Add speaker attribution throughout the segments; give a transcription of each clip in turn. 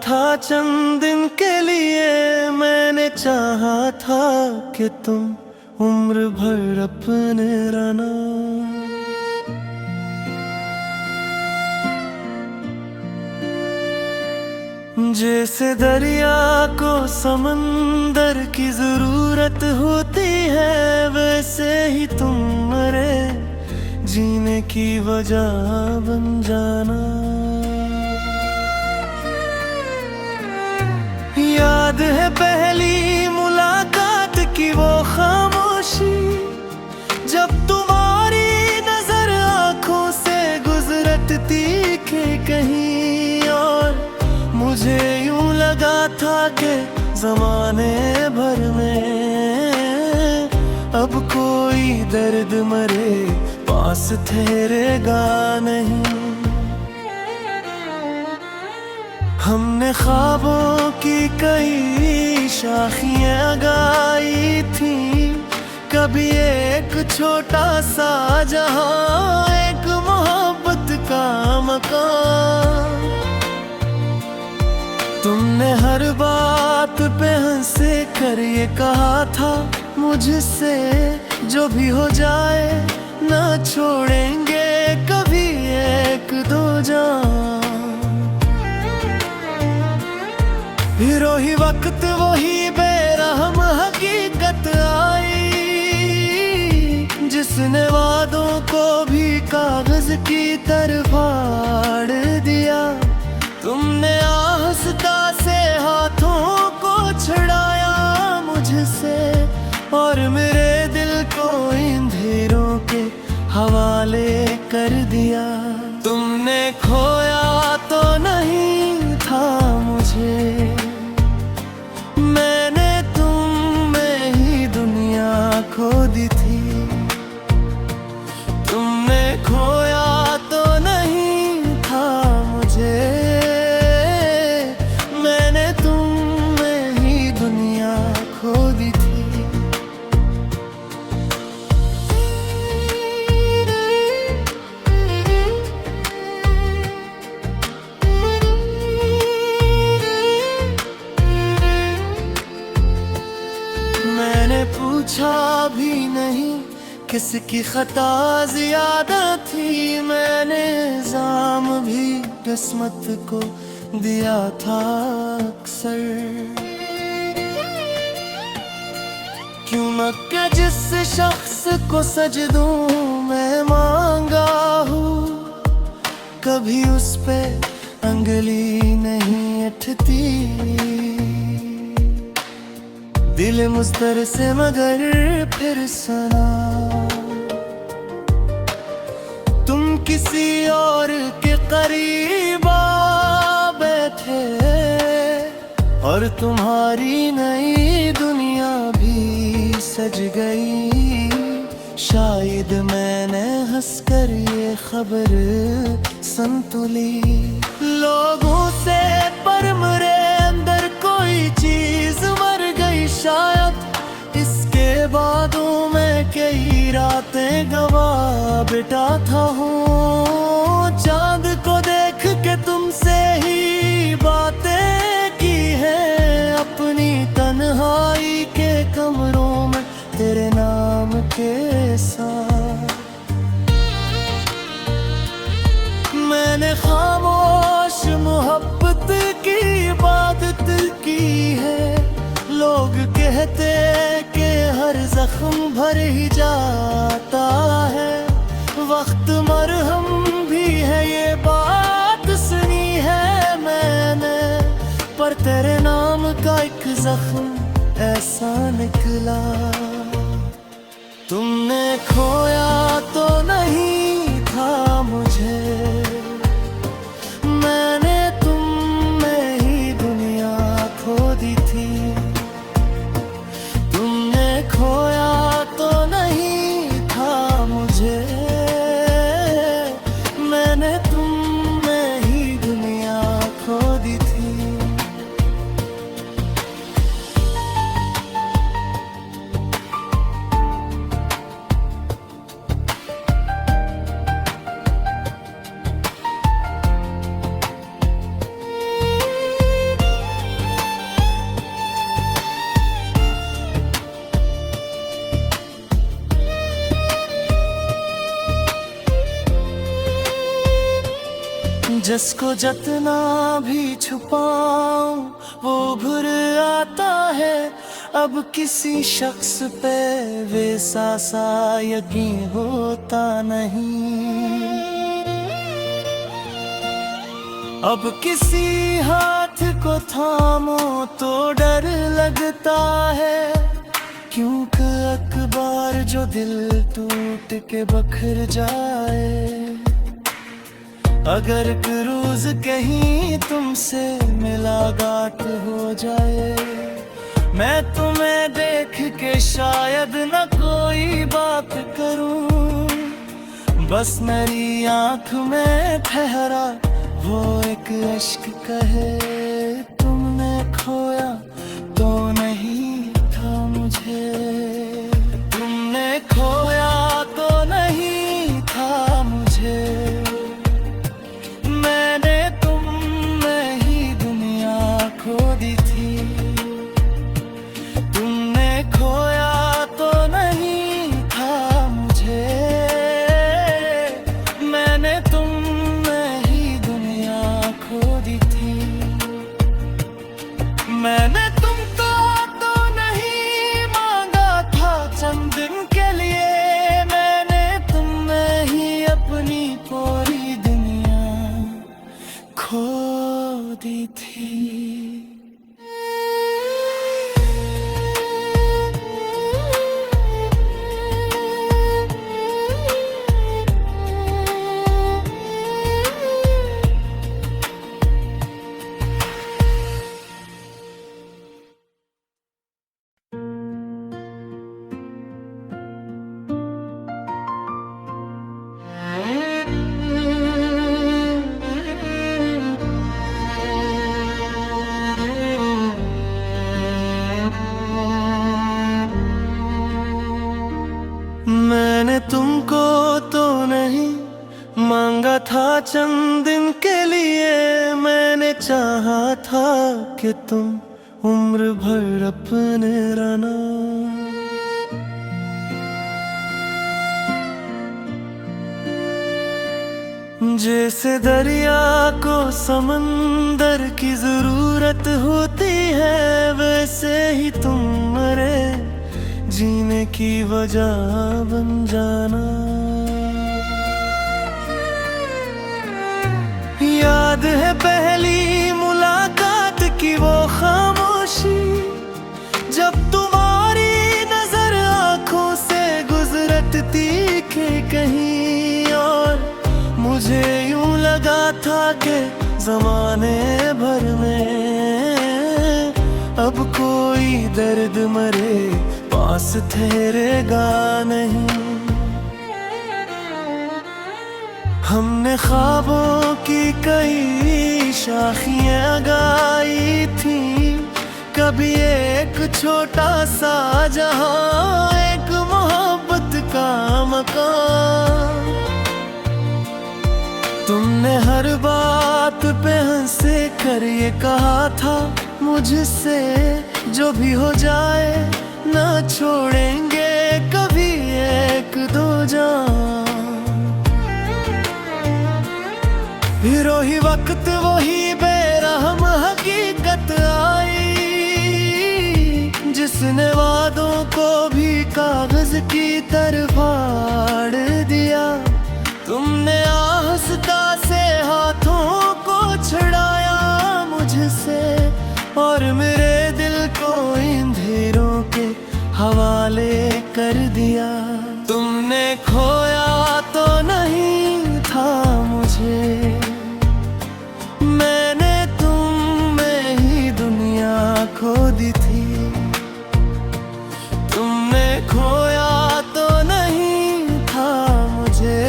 Speaker 1: था चंद दिन के लिए, मैंने चाहा था कि तुम उम्र भर अपने रहना। जैसे दरिया को समंदर की जरूरत होती है, वैसे ही तुम मेरे जीने की वजह बन जाना। याद है पहली मुलाकात की वो खामोशी, जब तुम्हारी नजर आंखों से गुजरती थी कहीं और। मुझे यूं लगा था कि जमाने भर में अब कोई दर्द मरे पास ठहरेगा नहीं। हमने ख्वाबों की कई शाखियाँ गाई थी, कभी एक छोटा सा जहां, एक मोहब्बत का मकान। तुमने हर बात पे हंसे कर ये कहा था मुझसे, जो भी हो जाए ना छोड़ेंगे कभी एक दो जान। फिर वही वक्त वही बेरहम हकीकत आई, जिसने वादों को भी कागज की तरह फाड़ दिया। तुमने आहिस्ता से हाथों को छुड़ाया मुझसे, और मेरे दिल को अंधेरों के हवाले कर दिया। तुमने खोया तो नहीं था मुझे, मैंने तुम में ही दुनिया खो दी थी। तुमने खोया तो नहीं था मुझे, मैंने तुम में ही दुनिया खो दी थी। मैंने पूछा भी नहीं किसकी खता ज्यादा थी, मैंने इल्जाम भी किस्मत को दिया था अक्सर। क्यों न कि जिस शख्स को सजदूं मैं मांगा हूँ, कभी उस पे अंगली नहीं उठती। दिल मुस्तर से मगर फिर सना, तुम किसी और के करीब आ बैठे, और तुम्हारी नई दुनिया भी सज गई। शायद मैंने हंसकर ये खबर संतुली लोगों से, पर मेरे अंदर कोई चीज मर गई शायद। इसके बादों में कई रातें गवा बिता था हूँ, चांद को देख के तुमसे ही बातें की है, अपनी तन्हाई के कमरों में तेरे नाम के साथ। मैंने खामोश मोहब्बत की इबादत की है। लोग कहते कि हर जख्म भर ही जाता है, वक्त मरहम भी है, ये बात सुनी है मैंने। पर तेरे नाम का एक जख्म ऐसा निकला, तुमने खोया तो नहीं था मुझे, मैंने तुम में ही दुनिया खो दी थी। तुमने खोया तो नहीं था मुझे, मैंने तुम में ही दुनिया खो दी थी। जिसको जितना भी छुपाऊं वो उभर आता है। अब किसी शख्स पे वैसा सा यकीन होता नहीं। अब किसी हाथ को थामो तो डर लगता है, क्योंकि अखबार जो दिल टूट के बखर जाए। अगर रोज कहीं तुमसे मुलाकात हो जाए, मैं तुम्हें देख के शायद न कोई बात करूं। बस मेरी आंख में ठहरा वो एक इश्क कहे, तुमने खोया तो नहीं था मुझे। तुमने खोया तो नहीं था मुझे। मैंने तुम में ही दुनिया खो दी थी। तुमने खोया तो नहीं था मुझे। मैंने तुम में ही दुनिया खो दी थी। मैंने तुमको तो नहीं मांगा था चंद दिन के लिए। मैंने तुम में ही अपनी पूरी दुनिया खो दी थी। मैंने तुमको तो नहीं मांगा था चंद दिन के लिए। मैंने चाहा था कि तुम उम्र भर अपने रहना। जैसे दरिया को समंदर की जरूरत होती है, वैसे ही तुम मरे जीने की वजह बन जाना। याद है पहली मुलाकात की वो खामोशी, जब तुम्हारी नजर आंखों से गुजरती के कहीं और। मुझे यूं लगा था कि जमाने भर में अब कोई दर्द मरे पास ठहरेगा नहीं। हमने ख्वाबों की कई शाखियां गाई थी। कभी एक छोटा सा जहां, एक मोहब्बत का मकान। तुमने हर बात पे हंसे कर ये कहा था मुझसे, जो भी हो जाए ना छोड़ेंगे कभी एक दो जान। फिर वही वक्त वही बेरहम हकीकत आई, जिसने वादों को भी कागज की तरह फाड़ दिया। तुमने आहिस्ता से हाथों को छुड़ाया मुझसे, और मेरे दिल को अंधेरों के हवाले कर दिया। तुमने खोया तो नहीं था मुझे। मैंने तुम में ही दुनिया खो दी थी। तुमने खोया तो नहीं था मुझे।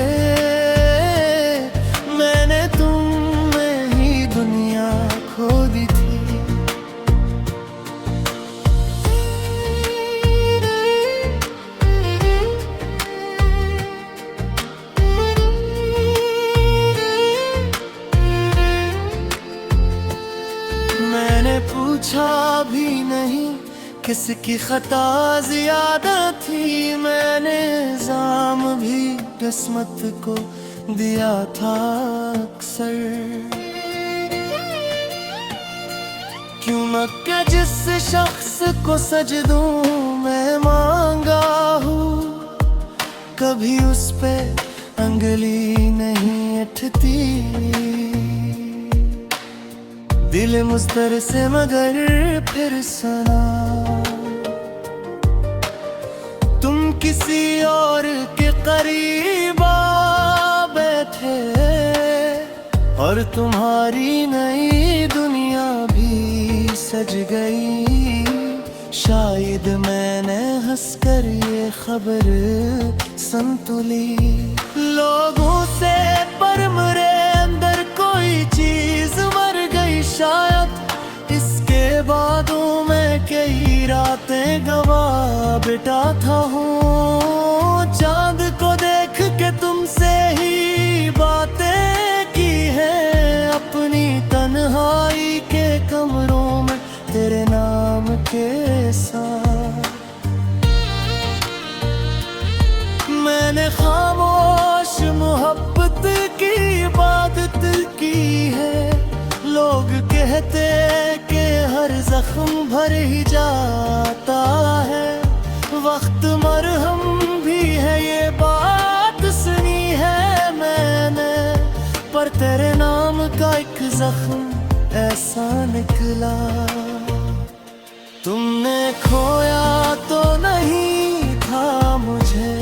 Speaker 1: मैंने तुम में ही दुनिया खो दी थी। मैंने पूछा भी नहीं किसकी खता ज्यादा थी। मैंने इल्जाम भी किस्मत को दिया था अक्सर। क्यों न कि जिस शख्स को सजदूं मैं मांगा हूँ, कभी उस पे अंगली नहीं उठती। दिल मुस्तर से मगर फिर सना तुम किसी और के करीब आ बैठे, और तुम्हारी नई दुनिया भी सज गई। शायद मैंने हंसकर ये खबर संतुली लोगों से, पर मेरे अंदर कोई चीज मर गई शायद। इसके बादों में कई रातें गवा बिताता हूँ। चांद को देख के तुमसे ही बातें की है, अपनी तन्हाई के कमरों में तेरे नाम के साथ। मैंने खामोश मोहब्बत की इबादत की है। लोग कहते कि हर जख्म भर ही जाता है, वक्त मरहम भी है, ये बात सुनी है मैंने। पर तेरे नाम का एक जख्म ऐसा निकला, तुमने खोया तो नहीं था मुझे,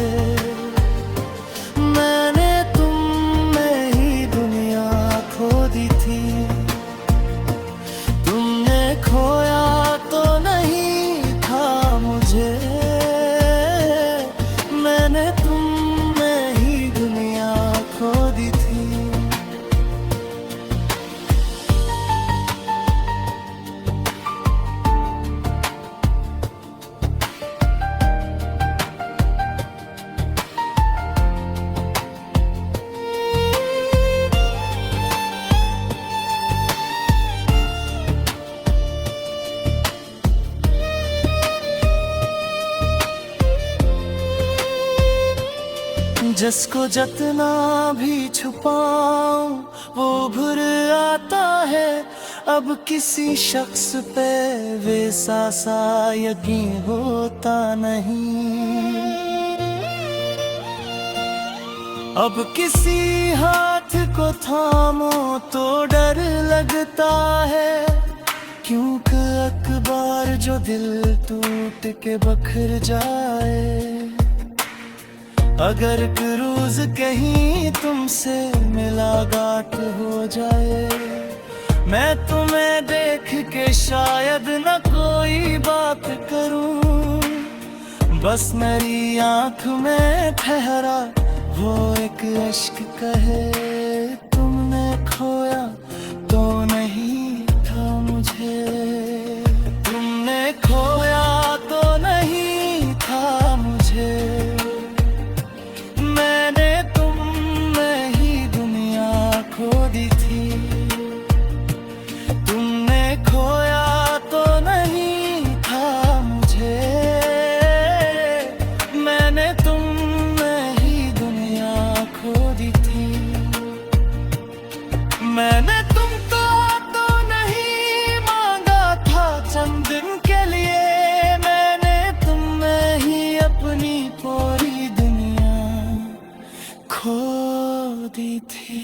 Speaker 1: मैंने तुम में ही दुनिया खो दी थी। तुमने खोया तो नहीं था मुझे, मैंने तुम में ही दुनिया खो दी थी। जिसको जितना भी छुपाऊं वो उभर आता है। अब किसी शख्स पे वैसा सा यकीन होता नहीं। अब किसी हाथ को थामो तो डर लगता है, क्योंकि अखबार जो दिल टूट के बखर जाए। अगर क्रूज कहीं तुमसे मुलाकात हो जाए, मैं तुम्हें देख के शायद न कोई बात करूं। बस मेरी आंख में ठहरा वो एक इश्क कहे, तुमने खोया तो नहीं था मुझे। तुमने खोया तो नहीं था मुझे, खो दी थी। तुमने खोया तो नहीं था मुझे, मैंने तुम में ही दुनिया खो दी थी। मैंने तुमको तो नहीं मांगा था चंद दिन के लिए, मैंने तुम में ही अपनी पूरी दुनिया खो दी थी।